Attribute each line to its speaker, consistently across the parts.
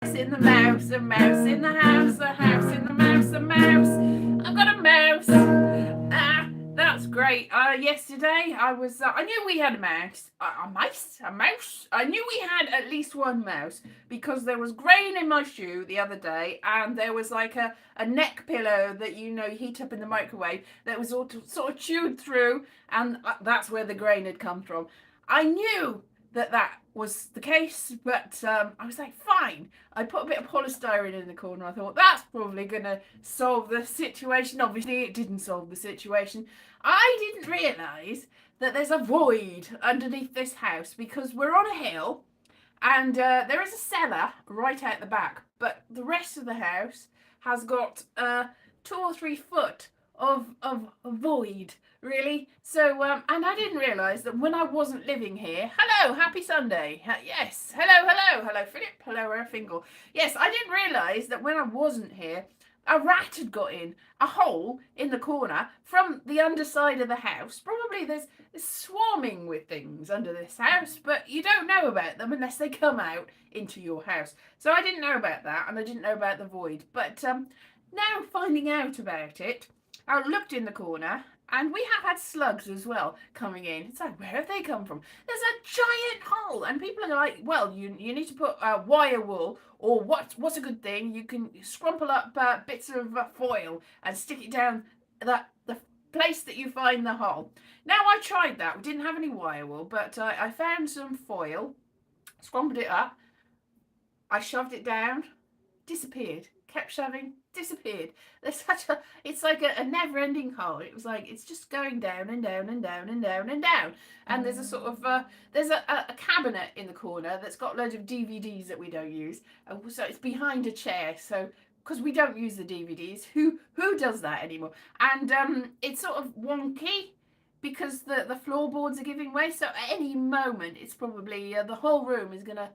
Speaker 1: In the mouse, a mouse in the house, a house in the mouse, a mouse. I've got a mouse. That's great. Yesterday I was. I knew we had a mouse. A mice? A mouse? I knew we had at least one mouse because there was grain in my shoe the other day, and there was like a neck pillow that you heat up in the microwave that was all sort of chewed through, and that's where the grain had come from. I knew that was the case, but I was like, fine. I put a bit of polystyrene in the corner. I thought that's probably going to solve the situation. Obviously, it didn't solve the situation. I didn't realise that there's a void underneath this house because we're on a hill and there is a cellar right out the back, but the rest of the house has got 2 or 3 foot of void, really. So, and I didn't realise that when I wasn't living here. Hello, happy Sunday. Yes, hello, Philip. Hello, Fingal. Yes, I didn't realise that when I wasn't here, a rat had got in a hole in the corner from the underside of the house. Probably there's swarming with things under this house, but you don't know about them unless they come out into your house. So I didn't know about that, and I didn't know about the void. But now finding out about it, I looked in the corner, and we have had slugs as well coming in. It's like, where have they come from? There's a giant hole, and people are like, well, you need to put wire wool, or what's a good thing? You can scrumple up bits of foil and stick it down the place that you find the hole. Now, I tried that. We didn't have any wire wool, but I found some foil, scrumpled it up, I shoved it down, disappeared. Kept shoving, disappeared. It's like a never-ending hole. It was like, it's just going down and down and down and down and down. And there's a sort of, there's a cabinet in the corner that's got loads of DVDs that we don't use. So it's behind a chair. So, because we don't use the DVDs, who does that anymore? And it's sort of wonky because the floorboards are giving way. So at any moment, it's probably, the whole room is going to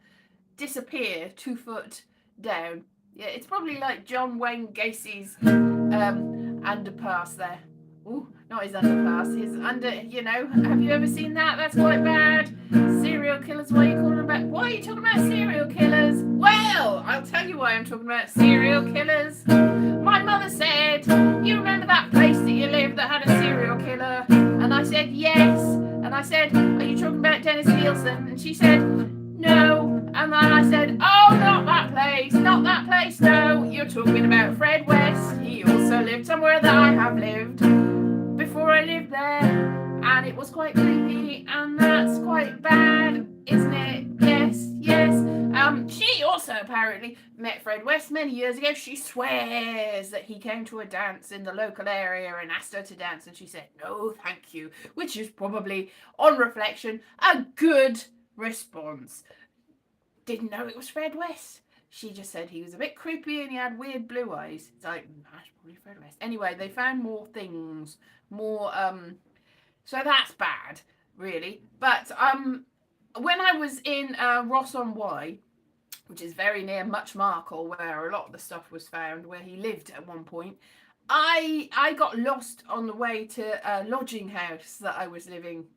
Speaker 1: disappear 2 foot down. Yeah, it's probably like John Wayne Gacy's underpass there. Ooh, not his underpass, his have you ever seen that? That's quite bad. Serial killers, why are you calling about? Why are you talking about serial killers? Well, I'll tell you why I'm talking about serial killers. My mother said, you remember that place that you lived that had a serial killer? And I said, yes. And I said, are you talking about Dennis Nielsen? And she said, no. And then I said, oh, not that place, no. You're talking about Fred West. He also lived somewhere that I have lived before I lived there. And it was quite creepy, and that's quite bad, isn't it? Yes. She also apparently met Fred West many years ago. She swears that he came to a dance in the local area and asked her to dance, and she said, no, thank you, which is probably, on reflection, a good response. Didn't know it was Fred West. She just said he was a bit creepy and he had weird blue eyes. It's like, that's probably Fred West. Anyway, they found more things. So that's bad, really. But when I was in Ross-on-Wye, which is very near Muchmarcle, where a lot of the stuff was found, where he lived at one point, I got lost on the way to a lodging house that I was going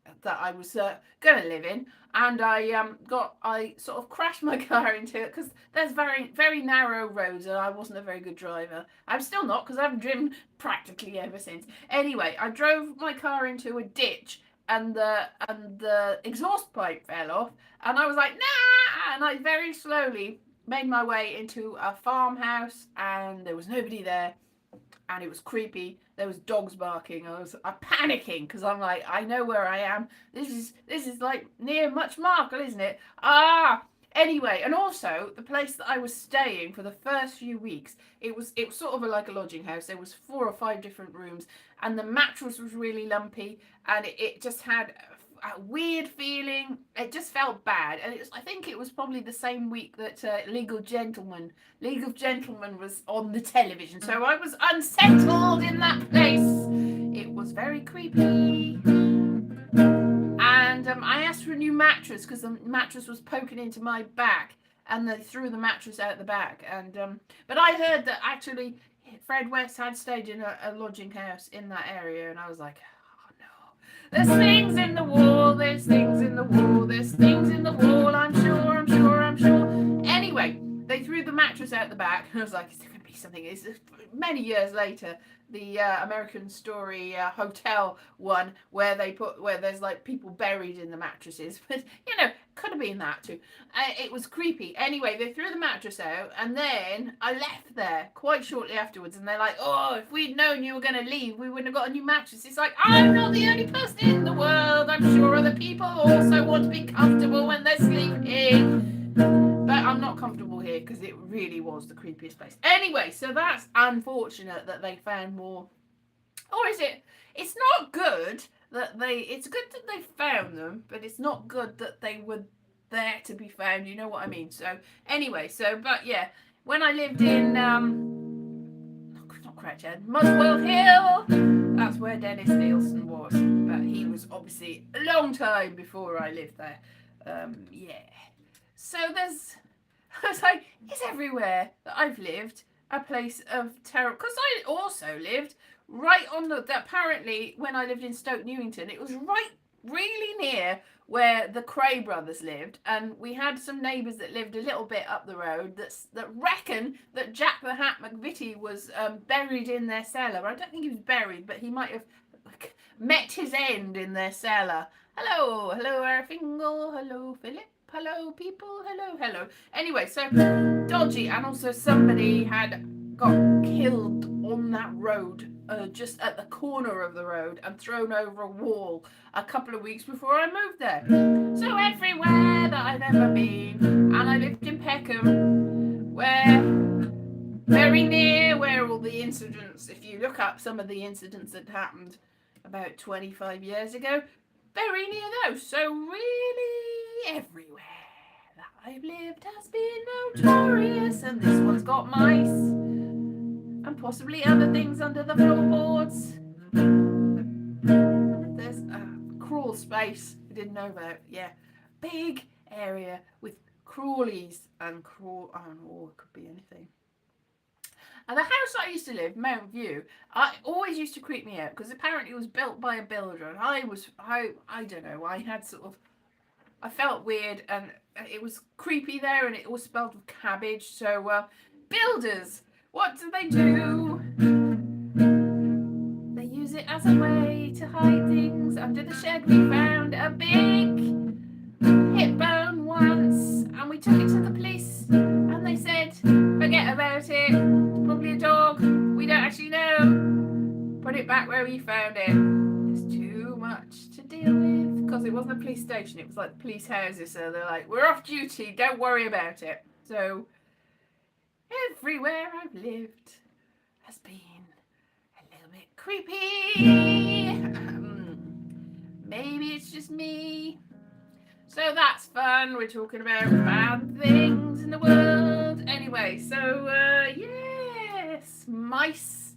Speaker 1: to live in, and I sort of crashed my car into it because there's very, very narrow roads, and I wasn't a very good driver. I'm still not, because I haven't driven practically ever since. Anyway, I drove my car into a ditch, and the exhaust pipe fell off, and I was like, nah, and I very slowly made my way into a farmhouse, and there was nobody there. And it was creepy. There was dogs barking. I was panicking because I'm like, I know where I am. This is like near Muchmarcle, isn't it? Anyway, and also the place that I was staying for the first few weeks, it was sort of like a lodging house. There was 4 or 5 different rooms, and the mattress was really lumpy, and it just had a weird feeling. It just felt bad, and I think it was probably the same week that League of Gentlemen was on the television, so I was unsettled in that place. It was very creepy, and I asked for a new mattress because the mattress was poking into my back, and they threw the mattress out the back. And but I heard that actually Fred West had stayed in a lodging house in that area, and I was like, there's things in the wall, I'm sure. Anyway, they they threw the mattress out the back, and I was like, is there going to be something? It's many years later, the American Story hotel one where there's like people buried in the mattresses, but could have been that too. It was creepy. Anyway, they threw the mattress out, and then I left there quite shortly afterwards, and they're like, oh, if we'd known you were going to leave, we wouldn't have got a new mattress. It's like, I'm not the only person in the world. I'm sure other people also want to be comfortable when they're sleeping. But I'm not comfortable here because it really was the creepiest place. Anyway, so that's unfortunate that they found more. Or is it? It's not good that it's good that they found them, but it's not good that they were there to be found. You know what I mean? So anyway, but yeah, when I lived in not Cratchhead, Muswell Hill, that's where Dennis Nielsen was. But he was obviously a long time before I lived there. Yeah. So I was like, it's everywhere that I've lived a place of terror. Because I also lived right on apparently when I lived in Stoke Newington, it was right really near where the Cray brothers lived. And we had some neighbours that lived a little bit up the road that reckon that Jack the Hat McVitie was buried in their cellar. I don't think he was buried, but he might have met his end in their cellar. Hello, Fingal, hello, Philip. Hello, people. Hello. Anyway, so dodgy, and also somebody had got killed on that road, just at the corner of the road, and thrown over a wall a couple of weeks before I moved there. So everywhere that I've ever been, and I lived in Peckham, where very near where all the incidents, if you look up some of the incidents that happened about 25 years ago, very near those. So really everywhere that I've lived has been notorious, and this one's got mice and possibly other things under the floorboards. There's a crawl space I didn't know about. Yeah, big area with crawlies and it could be anything. And the house I used to live, Mount View, I always used to creep me out because apparently it was built by a builder, and I don't know, I felt weird, and it was creepy there, and it was spelled with cabbage. So builders, what do? They use it as a way to hide things. Under the shed we found a big hip bone once, and we took it to the police, and they said, forget about it, it's probably a dog, we don't actually know, put it back where we found it. There's too much to deal with, because it wasn't a police station, it was like police houses, so they're like, we're off duty, don't worry about it. So everywhere I've lived has been a little bit creepy. Maybe it's just me. So that's fun. We're talking about bad things in the world. Anyway, so yes, mice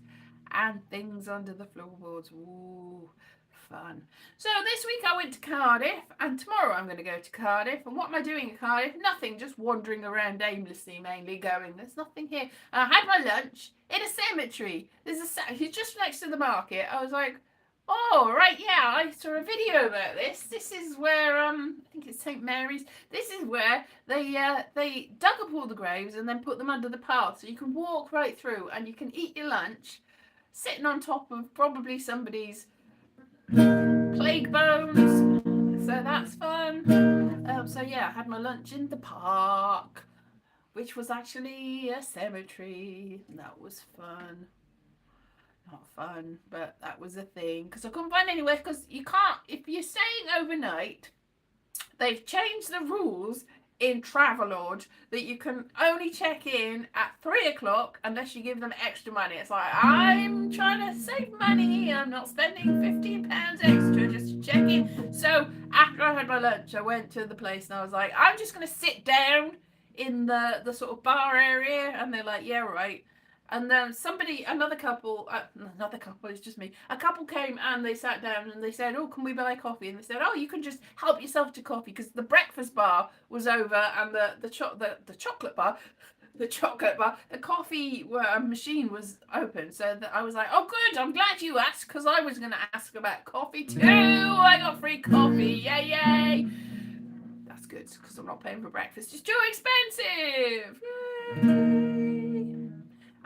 Speaker 1: and things under the floorboards. Ooh, fun. So this week I went to Cardiff, and tomorrow I'm going to go to Cardiff. And what am I doing in Cardiff? Nothing, just wandering around aimlessly, mainly going, there's nothing here. And I had my lunch in a cemetery. It's just next to the market. I was like, oh, right, yeah, I saw a video about this. This is where, I think it's St. Mary's. This is where they dug up all the graves and then put them under the path. So you can walk right through and you can eat your lunch sitting on top of probably somebody's plague bones. So that's fun. So yeah, I had my lunch in the park, which was actually a cemetery. That was fun. Not fun, but that was a thing, because I couldn't find anywhere, because you can't, if you're staying overnight, they've changed the rules in Travelodge that you can only check in at 3 o'clock unless you give them extra money. It's like, I'm trying to save money, I'm not spending £15 extra just to check in. So after I had my lunch, I went to the place and I was like, I'm just going to sit down in the sort of bar area, and they're like, yeah, right. And then another couple, it's just me, a couple came and they sat down and they said, oh, can we buy coffee? And they said, oh, you can just help yourself to coffee, because the breakfast bar was over, and the chocolate bar, the coffee machine was open. So I was like, oh, good, I'm glad you asked, because I was going to ask about coffee too. I got free coffee, yay. That's goods because I'm not paying for breakfast. It's too expensive. Yay!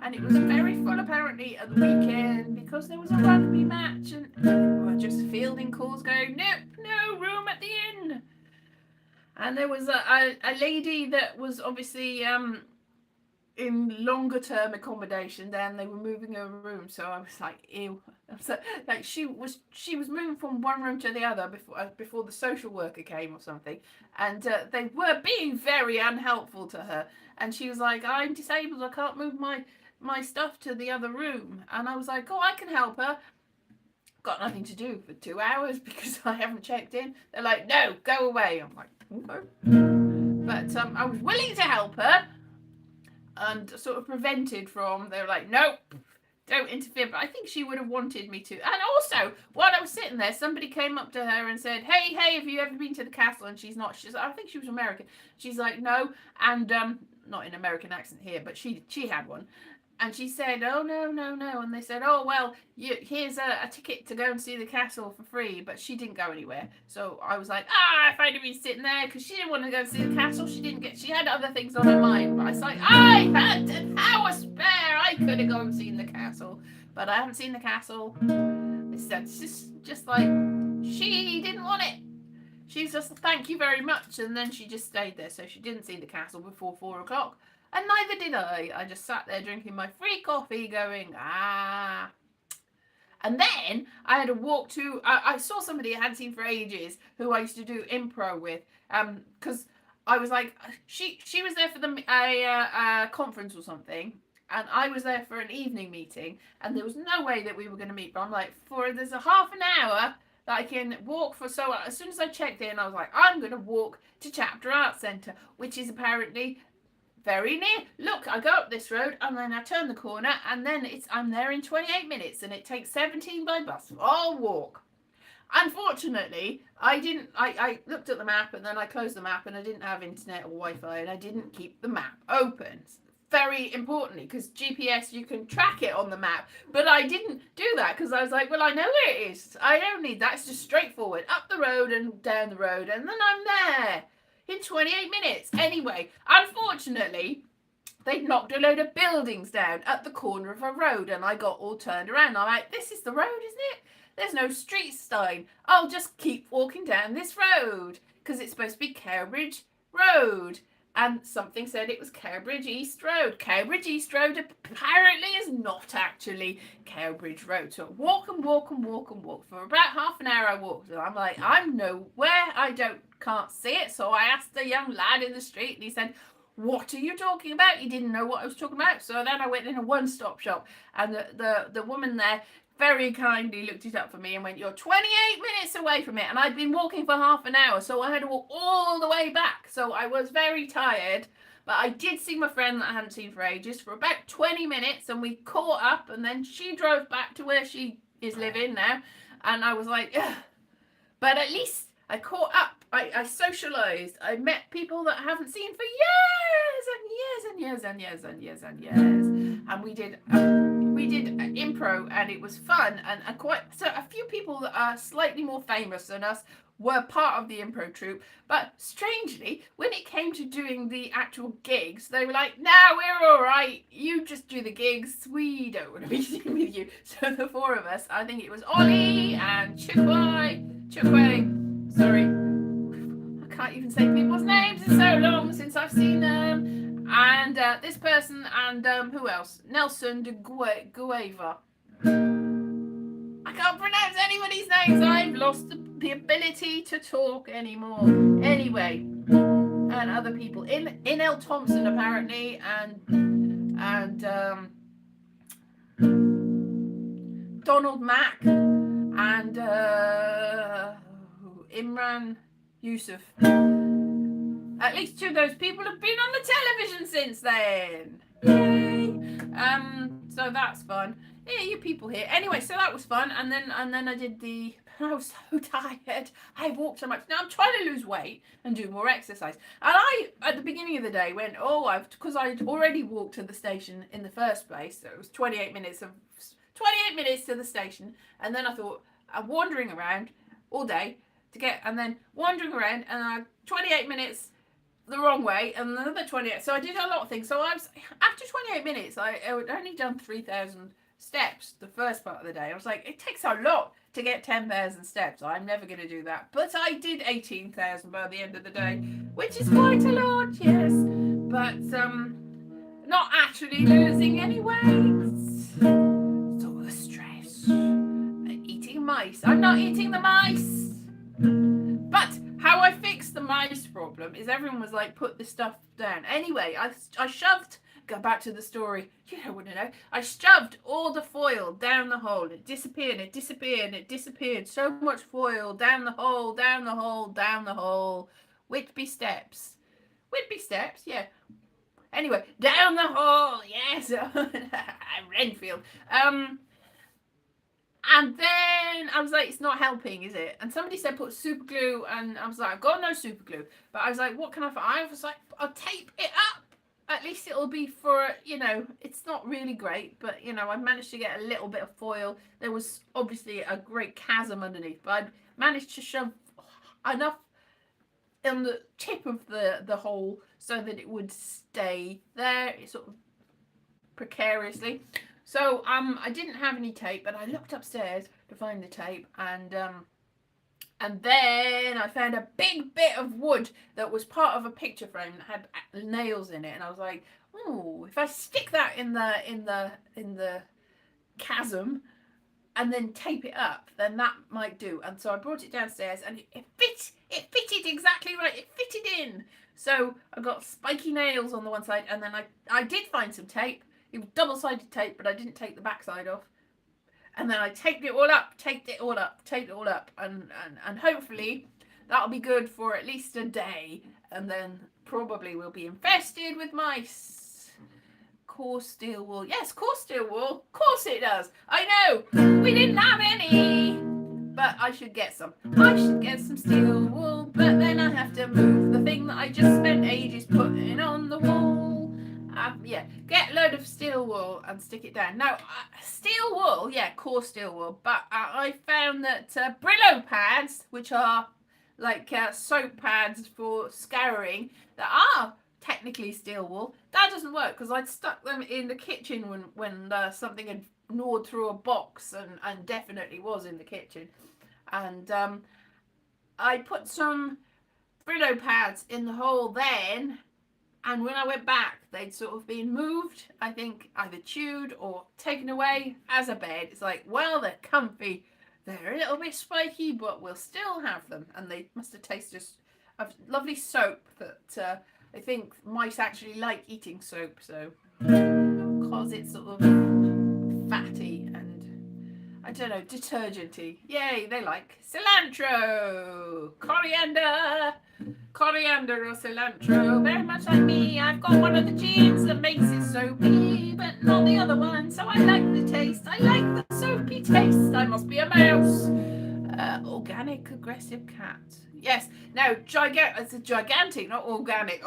Speaker 1: And it was very full apparently at the weekend because there was a rugby match and we were just fielding calls going, nope, no room at the inn. And there was a lady that was obviously in longer term accommodation. Then they were moving her room, so I was like, ew. So, like she was moving from one room to the other before the social worker came or something, and they were being very unhelpful to her. And she was like, I'm disabled, I can't move my stuff to the other room. And I was like, oh, I can help her. Got nothing to do for 2 hours because I haven't checked in. They're like, no, go away. I'm like, okay. But I was willing to help her and sort of prevented from, they were like, nope, don't interfere. But I think she would have wanted me to. And also, while I was sitting there, somebody came up to her and said, hey, have you ever been to the castle? And she's not. I think she was American. She's like, no. And not in American accent here, but she had one. And she said, oh, no. And they said, oh, well, here's a ticket to go and see the castle for free. But she didn't go anywhere. So I was like, if I'd have been sitting there, because she didn't want to go and see the castle. She had other things on her mind. But I was like, I had an hour spare. I could have gone and seen the castle. But I haven't seen the castle. It's just like, she didn't want it. She's just, thank you very much. And then she just stayed there. So she didn't see the castle before 4 o'clock. And neither did I. I just sat there drinking my free coffee going, And then I had a walk to, I saw somebody I hadn't seen for ages who I used to do improv with. Because I was like, she was there for a conference or something. And I was there for an evening meeting. And there was no way that we were going to meet. But I'm like, there's a half an hour that I can walk for. So as soon as I checked in, I was like, I'm going to walk to Chapter Arts Centre, which is apparently very near. Look, I go up this road and then I turn the corner and then I'm there in 28 minutes and it takes 17 by bus. I'll walk. Unfortunately, I looked at the map and then I closed the map and I didn't have internet or Wi-Fi and I didn't keep the map open. Very importantly, because GPS, you can track it on the map, but I didn't do that because I was like, well, I know where it is. I don't need that. It's just straightforward, up the road and down the road, and then I'm there in 28 minutes. Anyway, unfortunately, they'd knocked a load of buildings down at the corner of a road, and I got all turned around. I'm like, this is the road, isn't it? There's no street sign. I'll just keep walking down this road because it's supposed to be Cowbridge Road. And something said it was Cowbridge East Road. Cowbridge East Road apparently is not actually Cowbridge Road. So walk and walk and walk and walk. For about half an hour I walked. And I'm like, I'm nowhere. Can't see it. So I asked a young lad in the street and he said, what are you talking about? He didn't know what I was talking about. So then I went in a one-stop shop and the woman there very kindly looked it up for me and went, you're 28 minutes away from it. And I'd been walking for half an hour, so I had to walk all the way back. So I was very tired, but I did see my friend that I hadn't seen for ages for about 20 minutes and we caught up and then she drove back to where she is living now. And I was like, ugh. But at least I caught up. I socialized. I met people that I haven't seen for years and years. And we did improv and it was fun and so a few people that are slightly more famous than us were part of the improv troupe, but strangely when it came to doing the actual gigs they were like, no, we're all right, you just do the gigs, we don't want to be seen with you. So the four of us, I think it was Ollie and Chukwe, sorry, I can't even say people's names, it's so long since I've seen them. And this person and who else? Nelson de Gueva. I can't pronounce anybody's names. I've lost the ability to talk anymore. Anyway, and other people. In L. Thompson apparently, and Donald Mack and Imran Yusuf. At least two of those people have been on the television since then. Yay! So that's fun. Yeah, you people here. Anyway, so that was fun. And then I did I was so tired. I walked so much. Now I'm trying to lose weight and do more exercise. And I, at the beginning of the day, went, because I'd already walked to the station in the first place. So it was 28 minutes to the station. And then I thought, I'm wandering around all day and then wandering around and I 28 minutes the wrong way and another 28. So I did a lot of things. So I was, after 28 minutes, I had only done 3,000 steps the first part of the day. I was like, it takes a lot to get 10,000 steps. I'm never going to do that. But I did 18,000 by the end of the day, which is quite a lot, yes. But not actually losing any weight. It's all the stress. Eating mice. I'm not eating the mice. But how I fixed the mice problem is everyone was like, put the stuff down. Anyway, I shoved, go back to the story, you don't want to know. I shoved all the foil down the hole. It disappeared, it disappeared, it disappeared. So much foil down the hole, down the hole, down the hole. Whitby steps. Whitby steps, yeah. Anyway, down the hole, yes. Renfield. And then I was like, it's not helping, is it? And somebody said put super glue, and I was like, I've got no super glue. But I was like, what can I find? I was like, I'll tape it up. At least it'll be for, you know, it's not really great, but, you know, I managed to get a little bit of foil. There was obviously a great chasm underneath, but I managed to shove enough on the tip of the hole so that it would stay there, sort of precariously. So I didn't have any tape, but I looked upstairs to find the tape, and then I found a big bit of wood that was part of a picture frame that had nails in it, and I was like, oh, if I stick that in the chasm and then tape it up, then that might do. And so I brought it downstairs, and it fitted exactly right. It fitted in. So I got spiky nails on the one side, and then I did find some tape. It was double-sided tape, but I didn't take the back side off. And then I taped it all up, and hopefully that'll be good for at least a day, and then probably we'll be infested with mice. Coarse steel wool. Yes, coarse steel wool. Of course it does. I know. We didn't have any. But I should get some. I should get some steel wool, but then I have to move the thing that I just spent ages putting on the wall. Yeah, get a load of steel wool and stick it down. Now, steel wool, yeah, coarse steel wool, but I found that Brillo pads, which are like soap pads for scouring, that are technically steel wool, that doesn't work, because I'd stuck them in the kitchen when something had gnawed through a box, and definitely was in the kitchen. And I put some Brillo pads in the hole then, and when I went back, they'd sort of been moved, I think either chewed or taken away as a bed. It's like, well, they're comfy. They're a little bit spiky, but we'll still have them. And they must have tasted of lovely soap that I think mice actually like eating soap. So, because it's sort of fatty and, I don't know, detergenty. Yay, they like cilantro, coriander or cilantro, very much like me. I've got one of the genes that makes it soapy, but not the other one, so I like the taste. I like the soapy taste. I must be a mouse. Organic aggressive cat. Yes, now it's a gigantic, not organic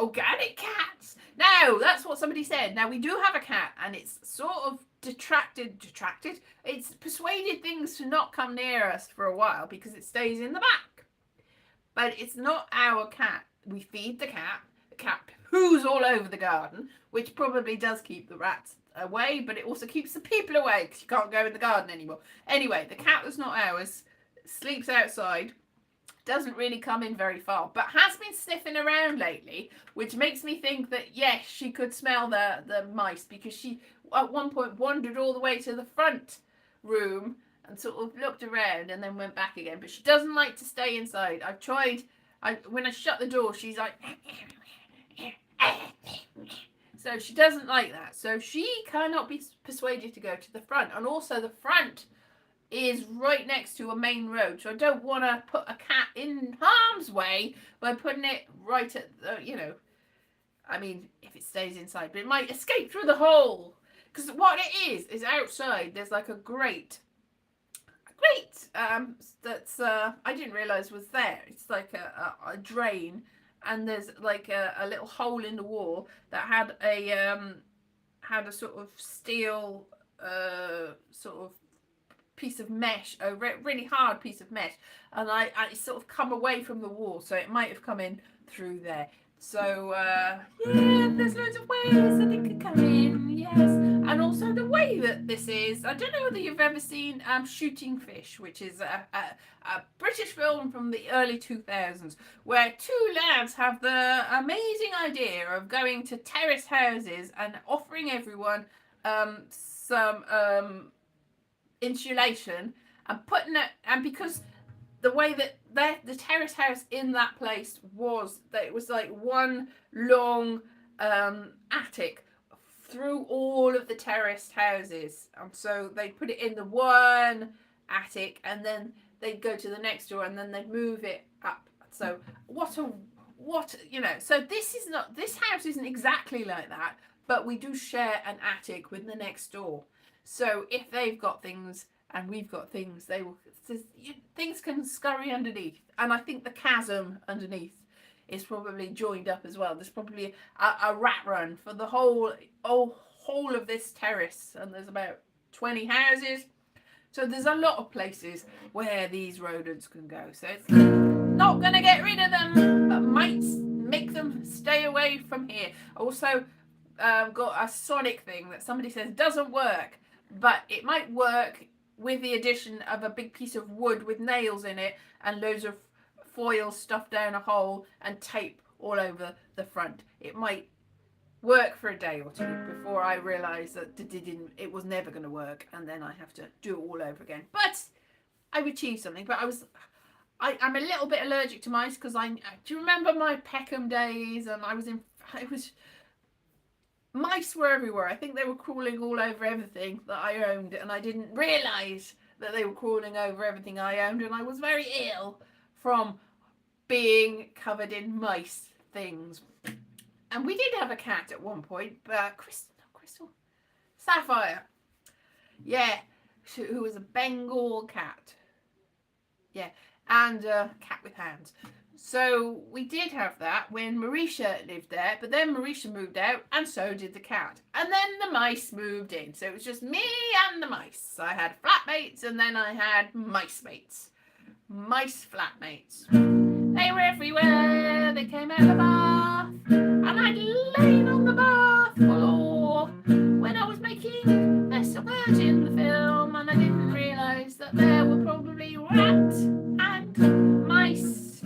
Speaker 1: cats. Now, that's what somebody said. Now, we do have a cat, and it's sort of detracted, it's persuaded things to not come near us for a while because it stays in the back. But it's not our cat. We feed the cat poos all over the garden, which probably does keep the rats away, but it also keeps the people away because you can't go in the garden anymore. Anyway, the cat that's not ours sleeps outside, doesn't really come in very far, but has been sniffing around lately, which makes me think that, yes, she could smell the mice, because she at one point wandered all the way to the front room and sort of looked around and then went back again. But she doesn't like to stay inside. I've tried, when I shut the door, she's like, so she doesn't like that. So she cannot be persuaded to go to the front. And also the front is right next to a main road. So I don't want to put a cat in harm's way by putting it right at the, you know, I mean, if it stays inside, but it might escape through the hole. Because what it is outside, there's like a grate that's I didn't realize was there. It's like a drain, and there's like a little hole in the wall that had a sort of steel sort of piece of mesh, a really hard piece of mesh, and I sort of come away from the wall, so it might have come in through there. So yeah, there's loads of ways that it could come in, yes. And also the way that this is, I don't know whether you've ever seen Shooting Fish, which is a British film from the early 2000s, where two lads have the amazing idea of going to terrace houses and offering everyone some insulation and putting it, and because the way that the terrace house in that place was that it was like one long attic through all of the terraced houses, and so they put it in the one attic and then they'd go to the next door and then they'd move it up. So what so this house isn't exactly like that, but we do share an attic with the next door. So if they've got things and we've got things, things can scurry underneath. And I think the chasm underneath is probably joined up as well. There's probably a rat run for the whole of this terrace, and there's about 20 houses. So there's a lot of places where these rodents can go. So it's not going to get rid of them, but might make them stay away from here. Also got a sonic thing that somebody says doesn't work, but it might work with the addition of a big piece of wood with nails in it and loads of foil stuffed down a hole and tape all over the front. It might work for a day or two before I realise that it was never going to work, and then I have to do it all over again. But I've achieved something. But I'm a little bit allergic to mice because do you remember my Peckham days? And mice were everywhere. I think they were crawling all over everything that I owned, and I didn't realise that they were crawling over everything I owned, and I was very ill from being covered in mice things. And we did have a cat at one point, but Crystal, Sapphire, yeah, who was a Bengal cat, yeah, and a cat with hands. So we did have that when Marisha lived there, but then Marisha moved out and so did the cat. And then the mice moved in. So it was just me and the mice. I had flatmates and then I had mice mates. Mice flatmates. They were everywhere. They came out of the bath. And I'd lain on the bath floor when I was making Vessel Virgin, the film, and I didn't realise that there were probably rats and mice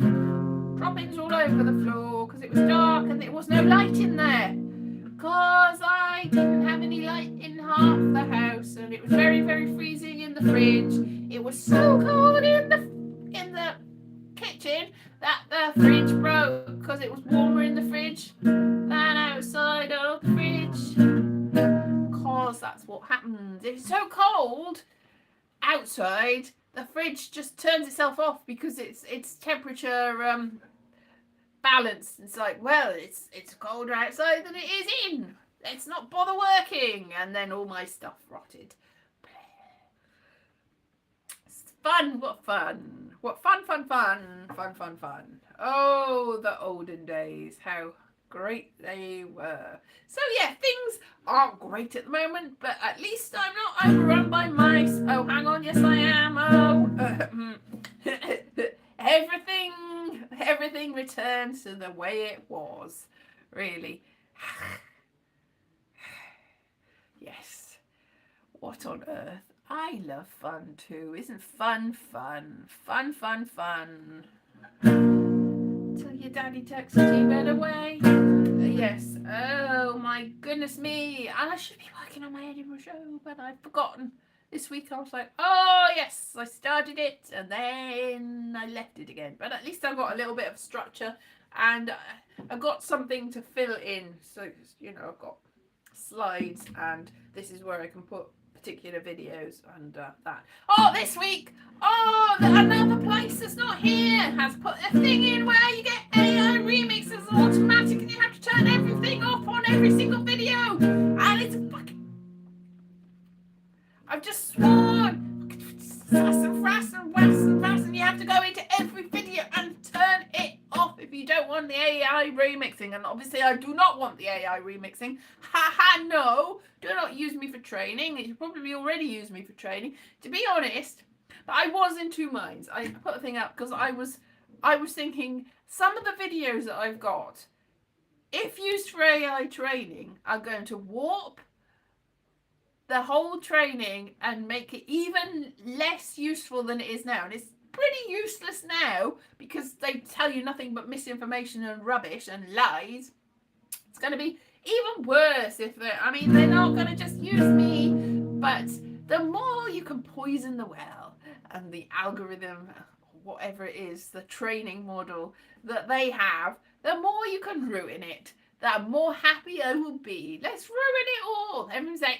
Speaker 1: droppings all over the floor because it was dark and there was no light in there because I didn't have any light in half the house, and it was very, very freezing in the fridge. It was so cold in the kitchen that the fridge broke because it was warmer in the fridge than outside of the fridge, because that's what happens. If it's so cold outside, the fridge just turns itself off because it's temperature balanced. It's like, well, it's colder outside than it is in. Let's not bother working. And then all my stuff rotted. It's fun. What fun. What fun. Fun. Oh, the olden days. How great they were. So yeah, things aren't great at the moment, but at least I'm not overrun by mice. Oh, hang on. Yes, I am. Oh. Everything returns to the way it was, really. Yes. What on earth? I love fun too. Isn't fun? Fun. Till your daddy texted you right away. Yes. Oh my goodness me. And I should be working on my Edinburgh show, but I've forgotten. This week I was like, oh yes, I started it and then I left it again. But at least I've got a little bit of structure and I've got something to fill in. So, I've got slides and this is where I can put particular videos and that. Oh, this week, another place that's not here has put a thing in where you get AI remixes automatic and you have to turn everything off on every single video. And it's fucking... I've just sworn, frass and you have to go into every video and turn it off if you don't want the AI remixing. And obviously I do not want the AI remixing. No, do not use me for training. You probably already used me for training. To be honest, but I was in two minds. I put a thing up because I was thinking some of the videos that I've got, if used for AI training, are going to warp the whole training and make it even less useful than it is now. And it's pretty useless now because they tell you nothing but misinformation and rubbish and lies. It's going to be even worse if they're not going to just use me, but the more you can poison the well and the algorithm, whatever it is, the training model that they have, the more you can ruin it, the more happy I will be. Let's ruin it all. Everyone's like,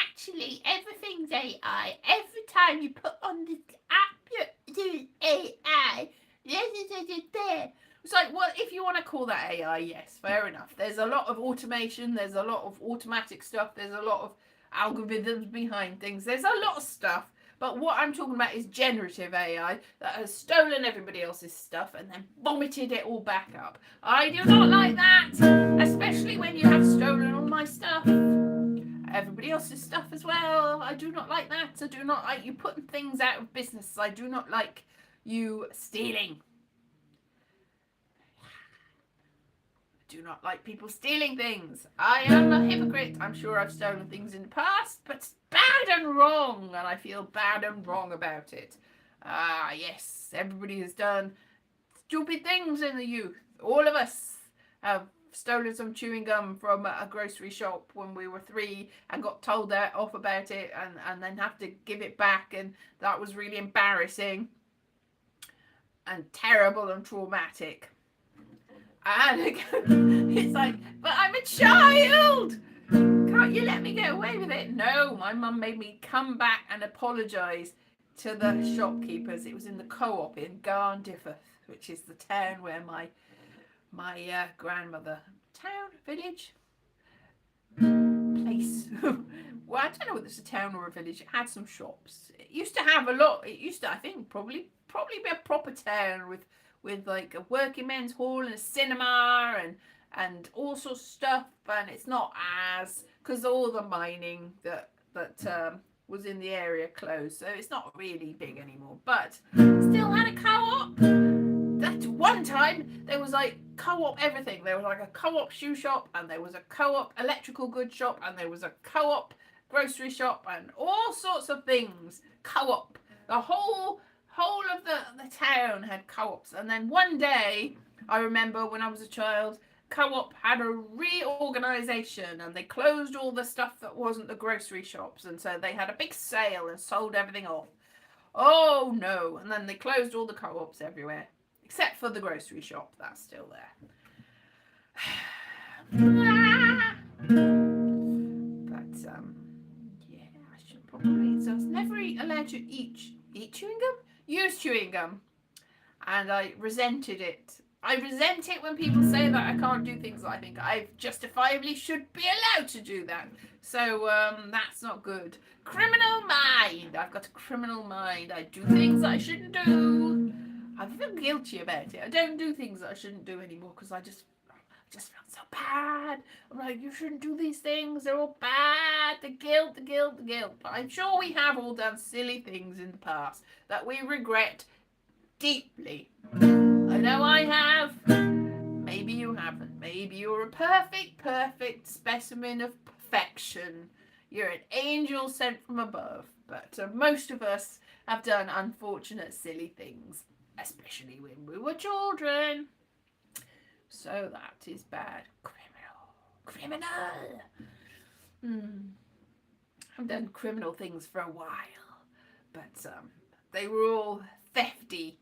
Speaker 1: actually, everything's AI. Every time you put on this app, you're doing AI. It's like, well, if you want to call that AI, yes, fair enough. There's a lot of automation. There's a lot of automatic stuff. There's a lot of algorithms behind things. There's a lot of stuff. But what I'm talking about is generative AI that has stolen everybody else's stuff and then vomited it all back up. I do not like that, especially when you have stolen all my stuff. Everybody else's stuff as well. I do not like that. I do not like you putting things out of business. I do not like you stealing. I do not like people stealing things. I am a hypocrite. I'm sure I've stolen things in the past, but it's bad and wrong, and I feel bad and wrong about it. Yes, everybody has done stupid things in the youth. All of us have stolen some chewing gum from a grocery shop when we were 3 and got told off about it and then have to give it back, and that was really embarrassing and terrible and traumatic. And it's like, but I'm a child! Can't you let me get away with it? No, my mum made me come back and apologise to the shopkeepers. It was in the co-op in Garndiffer, which is the town where my grandmother, village, place. Well, I don't know whether it's a town or a village. It had some shops. It used to have a lot. It used to, I think, probably be a proper town with like a working men's hall and a cinema and all sorts of stuff. And it's not as, because all the mining that was in the area closed, so it's not really big anymore. But still had a co-op. That one time there was like co-op everything. There was like a co-op shoe shop, and there was a co-op electrical goods shop, and there was a co-op grocery shop, and all sorts of things. Co-op. The whole of the town had co-ops. And then one day, I remember when I was a child, co-op had a reorganization and they closed all the stuff that wasn't the grocery shops, and so they had a big sale and sold everything off. Oh no. And then they closed all the co-ops everywhere except for the grocery shop. That's still there. But yeah, I should probably, so I was never allowed to eat chewing gum, use chewing gum, and I resented it. I resent it when people say that I can't do things that I think I justifiably should be allowed to do that. So that's not good. Criminal mind. I've got a criminal mind. I do things that I shouldn't do. I feel guilty about it. I don't do things that I shouldn't do anymore because I just feel so bad. I'm like, you shouldn't do these things. They're all bad. The guilt. But I'm sure we have all done silly things in the past that we regret deeply. I know I have. Maybe you haven't. Maybe you're a perfect specimen of perfection. You're an angel sent from above. But most of us have done unfortunate, silly things, especially when we were children. So that is bad. Criminal. I've done criminal things for a while, but they were all thefty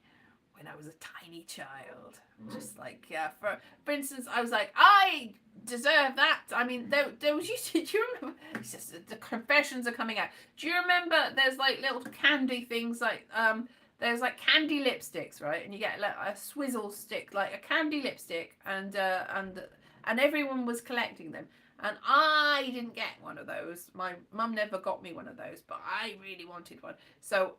Speaker 1: when I was a tiny child. Just like, for instance, I was like, I deserve that. I mean, there was used to, do you remember, it's just the confessions are coming out. Do you remember there's like little candy things like, there's like candy lipsticks, right? And you get like a swizzle stick, like a candy lipstick, and everyone was collecting them. And I didn't get one of those. My mum never got me one of those, but I really wanted one. So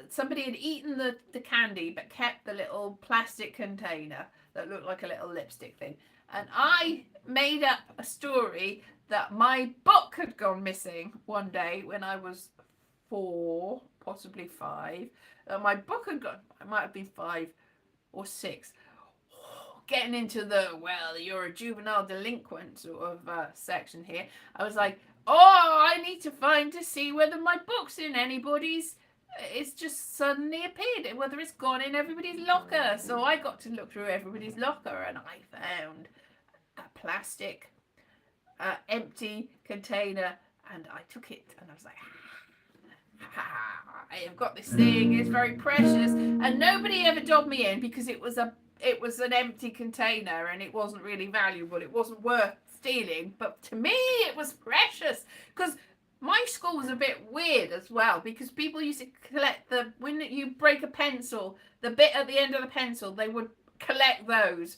Speaker 1: somebody had eaten the candy, but kept the little plastic container that looked like a little lipstick thing. And I made up a story that my book had gone missing one day when I was 4, possibly 5. My book had gone, I might have been 5. or 6. Getting into the, well, you're a juvenile delinquent sort of section here. I was like, oh, I need to find to see whether my book's in anybody's. It's just suddenly appeared, whether it's gone in everybody's locker. So I got to look through everybody's locker, and I found a plastic empty container, and I took it, and I was like, I have got this thing, it's very precious, and nobody ever dobbed me in because it was an empty container and it wasn't really valuable, it wasn't worth stealing, but to me it was precious, because my school was a bit weird as well, because people used to collect when you break a pencil, the bit at the end of the pencil, they would collect those.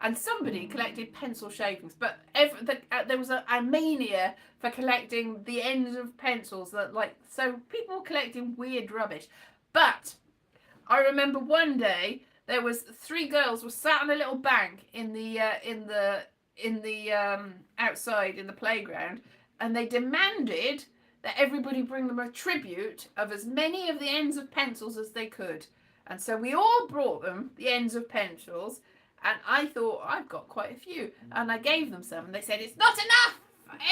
Speaker 1: And somebody collected pencil shavings, but there was a mania for collecting the ends of pencils. So people were collecting weird rubbish. But I remember one day there was 3 girls were sat on a little bank in the outside in the playground, and they demanded that everybody bring them a tribute of as many of the ends of pencils as they could. And so we all brought them the ends of pencils. And I thought, I've got quite a few. And I gave them some. And they said, it's not enough.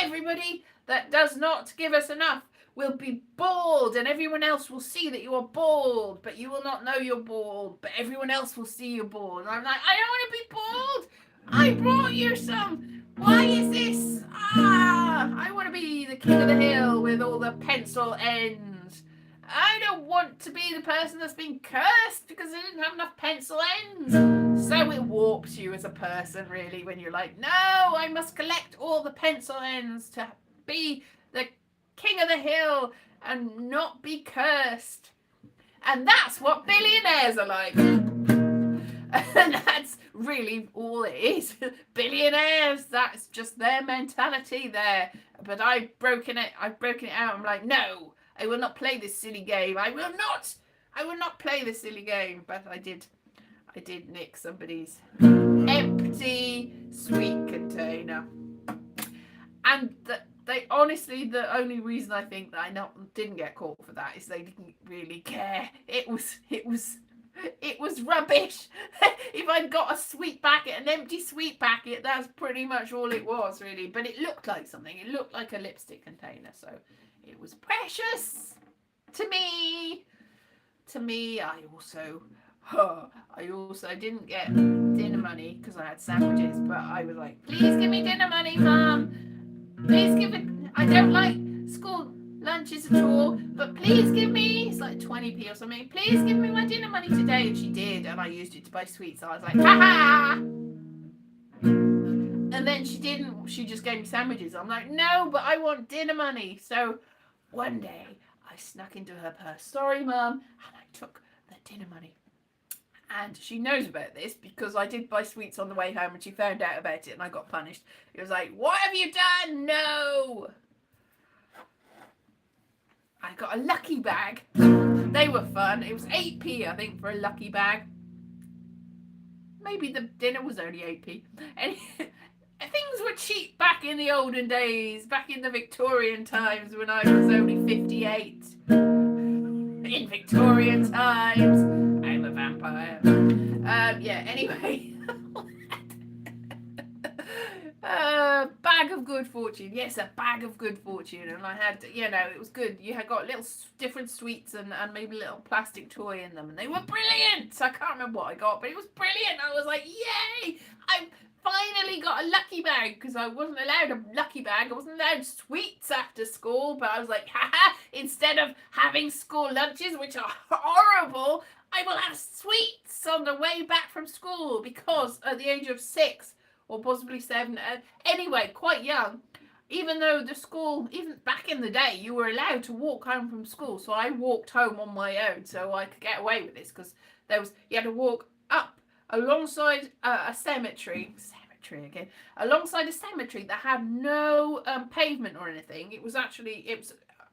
Speaker 1: Everybody that does not give us enough will be bald. And everyone else will see that you are bald. But you will not know you're bald. But everyone else will see you're bald. And I'm like, I don't want to be bald. I brought you some. Why is this? I want to be the king of the hill with all the pencil ends. I don't want to be the person that's been cursed because I didn't have enough pencil ends. So it warps you as a person, really, when you're like, no, I must collect all the pencil ends to be the king of the hill and not be cursed. And that's what billionaires are like. And that's really all it is. Billionaires, that's just their mentality there. But I've broken it out. I'm like, no, I will not play this silly game. I will not play this silly game. But I did nick somebody's empty sweet container. And they honestly, the only reason I think that I didn't get caught for that is they didn't really care. It was rubbish. If I'd got a sweet packet, an empty sweet packet, that's pretty much all it was, really. But it looked like something. It looked like a lipstick container, so it was precious to me. I also didn't get dinner money because I had sandwiches, but I was like, please give me dinner money, Mum. Please give it. I don't like school lunches at all, but please give me, it's like 20p or something, please give me my dinner money today. And she did, and I used it to buy sweets. So I was like, ha. And then she didn't, she just gave me sandwiches. I'm like, no, but I want dinner money. So one day I snuck into her purse, sorry Mum, and I took the dinner money. And she knows about this because I did buy sweets on the way home and she found out about it and I got punished. It was like, what have you done? No. I got a lucky bag. They were fun. It was 8p, I think, for a lucky bag. Maybe the dinner was only 8p. And things were cheap back in the olden days, back in the Victorian times when I was only 58. In Victorian times, I'm a vampire. Yeah, anyway. Bag of good fortune. Yes, a bag of good fortune. And I had, it was good. You had got little different sweets and maybe a little plastic toy in them. And they were brilliant. So I can't remember what I got, but it was brilliant. I was like, yay! I finally got a lucky bag because I wasn't allowed a lucky bag. I wasn't allowed sweets after school. But I was like, haha, instead of having school lunches, which are horrible, I will have sweets on the way back from school because at the age of 6 or possibly 7, anyway, quite young, even though the school, even back in the day, you were allowed to walk home from school. So I walked home on my own so I could get away with this because you had to walk up alongside a cemetery again, alongside a cemetery that had no pavement or anything. It was a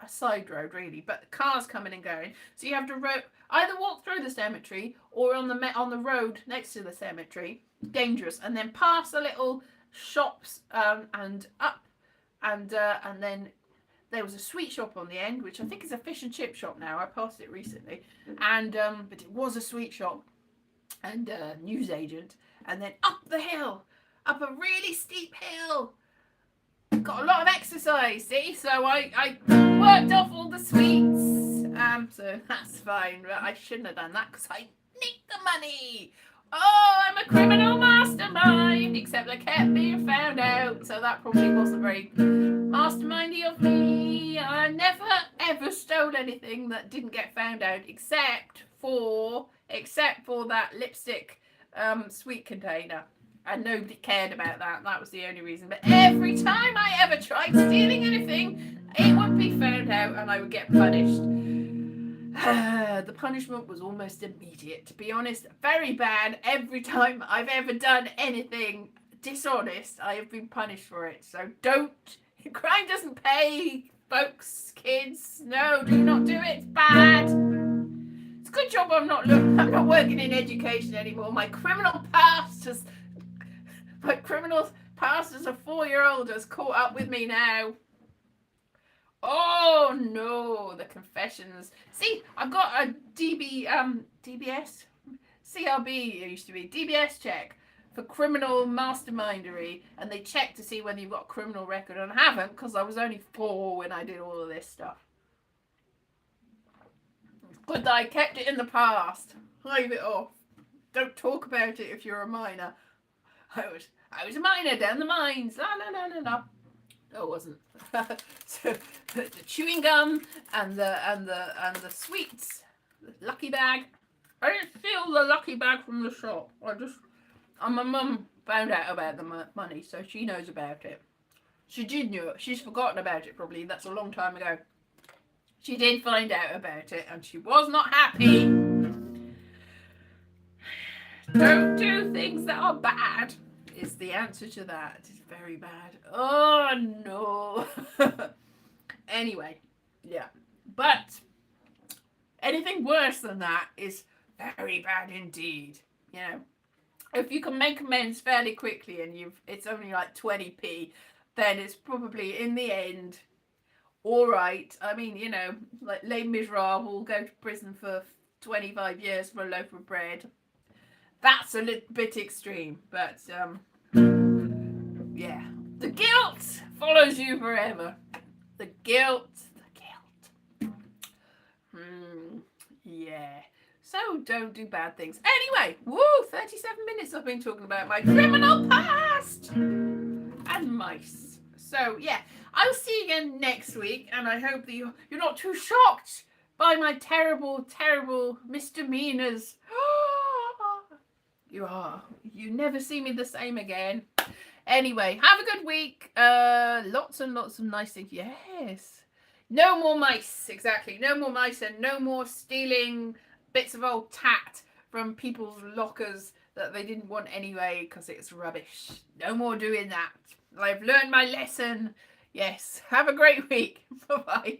Speaker 1: side road really, but cars coming and going, so you have to either walk through the cemetery or on the road next to the cemetery, dangerous, and then past the little shops and up, and then there was a sweet shop on the end, which I think is a fish and chip shop now. I passed it recently, and but it was a sweet shop. and newsagent, and then up the hill, up a really steep hill. Got a lot of exercise, see? So I worked off all the sweets. So that's fine, but I shouldn't have done that because I need the money. Oh, I'm a criminal mastermind, except I kept being found out, so that probably wasn't very mastermindy of me. I never ever stole anything that didn't get found out, except for that lipstick sweet container. And nobody cared about that. That was the only reason. But every time I ever tried stealing anything, it would be found out and I would get punished. The punishment was almost immediate. To be honest, very bad. Every time I've ever done anything dishonest, I have been punished for it. So don't. Crime doesn't pay, folks, kids. No, do not do it. It's bad. It's a good job I'm not working in education anymore. My criminal past as a 4-year-old has caught up with me now. Oh no, the confessions. See, I've got a DBS, CRB it used to be, DBS check for criminal mastermindery, and they check to see whether you've got a criminal record, and I haven't because I was only 4 when I did all of this stuff. It's good that I kept it in the past. Leave it off. Don't talk about it if you're a minor. I was a minor down the mines. La la la la la. No, it wasn't. So the chewing gum and the sweets, the lucky bag. I didn't steal the lucky bag from the shop. My mum found out about the money, so she knows about it. She did know it. She's forgotten about it probably. That's a long time ago. She did find out about it, and she was not happy. Don't do things that are bad. Is the answer to that. It's very bad. Oh no. Anyway, yeah. But anything worse than that is very bad indeed. You know, if you can make amends fairly quickly and it's only like 20p, then it's probably in the end all right. I mean, you know, like Les Miserables, go to prison for 25 years for a loaf of bread. That's a little bit extreme, but yeah. The guilt follows you forever. The guilt. Yeah. So don't do bad things. Anyway, 37 minutes I've been talking about my criminal past and mice. So yeah, I'll see you again next week, and I hope that you're not too shocked by my terrible, terrible misdemeanors. You are. You never see me the same again. Anyway, have a good week. Lots and lots of nice things. Yes. No more mice. Exactly. No more mice, and no more stealing bits of old tat from people's lockers that they didn't want anyway because it's rubbish. No more doing that. I've learned my lesson. Yes. Have a great week. Bye-bye.